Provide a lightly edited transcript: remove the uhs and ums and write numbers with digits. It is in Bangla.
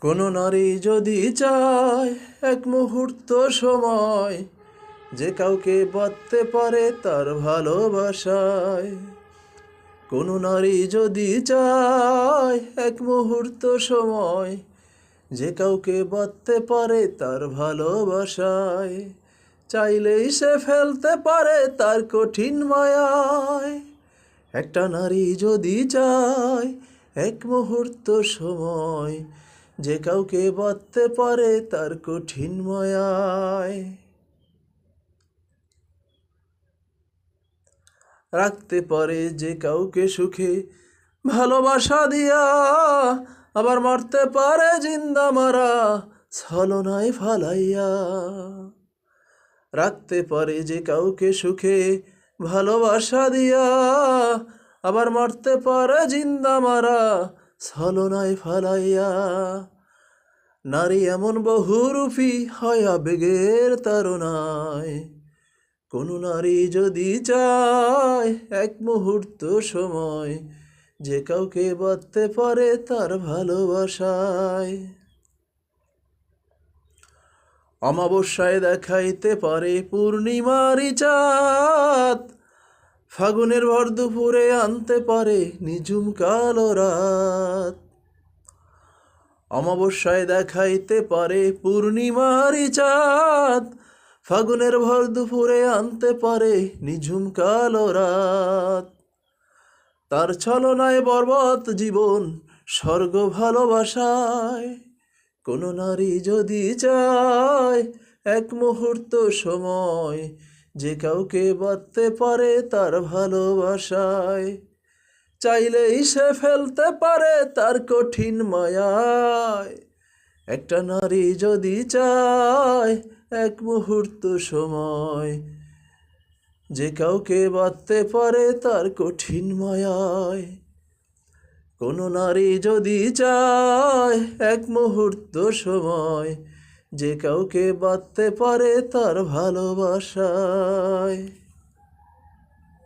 কোনো নারী যদি চায় এক মুহূর্ত সময়, যে কাউকে বাঁধতে পারে তার ভালোবাসায়। কোনো নারী যদি চায় এক মুহূর্ত সময়, যে কাউকে বাঁধতে পারে তার ভালোবাসায়। চাইলেই সে ফেলতে পারে তার কঠিন মায়ায়। একটা নারী যদি চায় এক মুহূর্ত সময়, যে কাউকে বাঁধতে পারে তার কঠিন মায়ায়। রাখতে পারে যে কাউকে সুখে ভালোবাসা দিয়া, আবার মারতে পারে জিন্দা মারা ছলনায় ফালাইয়া। রাখতে পারে যে কাউকে সুখে ভালোবাসা দিয়া, আবার মারতে পারে জিন্দা মারা ছলনায় ফালাইয়া। নারী এমন বহুরূপী হয় আবেগের তাড়নায়। কোনো নারী যদি চায় এক মুহূর্ত সময়, যে কাউকে বাঁধতে পারে তার ভালোবাসায়। অমাবস্যায় দেখাইতে পারে পূর্ণিমারি চাঁদ, ফাগুনের ভর দুপুরে আনতে পারে নিঝুম কালো রাত। অমাবস্যায় দেখাইতে পারে পূর্ণিমারি চাঁদ, ফাগুনের ভর দুপুরে আনতে পারে নিঝুম কালো রাত। তার ছলনায় বরবাদ জীবন স্বর্গ ভালোবাসায়। কোনো নারী যদি চায় এক মুহূর্ত সময়, যে কাউকে বাঁধতে পারে তার ভালোবাসায়। চাইলেই সে ফেলতে পারে তার কঠিন মায়ায়। একটা নারী যদি চায় এক মুহূর্ত সময়, যে কাউকে বাঁধতে পারে তার কঠিন মায়ায়। কোনো নারী যদি চায় এক মুহূর্ত সময়, যে কাউকে বাঁধতে পারে তার ভালোবাসায়।